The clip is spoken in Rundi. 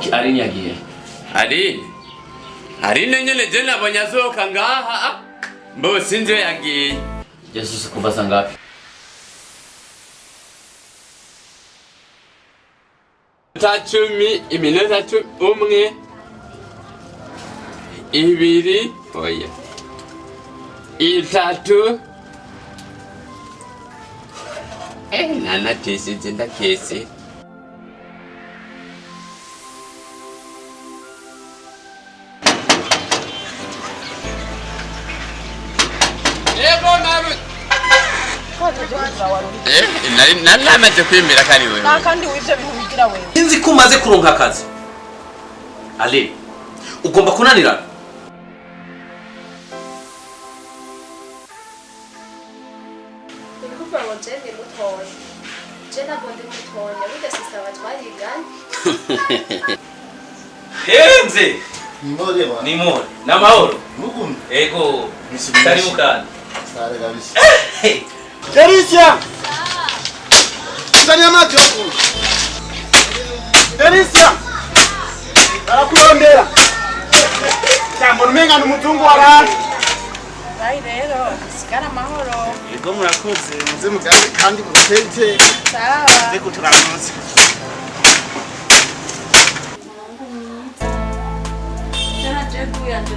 Okay, Aline yagiye. Aline nyene je nabonye asohoka ngaha. Mbo sinzi yagiye. Jesus kuva sangapi? Tachumi iminota umwe ibiri oya itatu nana tesi zenda kesi nari namaze kwimira kari wewe kandi wivyo bintu bigira wewe Sinzi ko umaze kuronka akazi Ale ugomba kunanira Nikupa ngojeni mutonya Jena bonde mutonya Wida sista watwayigani Henze Nimore wa. Nimore na mahoro Mukumbi. Ego karibu kana Sare kabisa. Delícia! Sanya macho huko. Delícia! Barakurondera. Jambo rumenga n'umuzungu w'abantu. Bye rero sigara mahoro Ego murakoze muze mugambe kandi mutete. sawa Ego turamuzi. Jana jedu yanje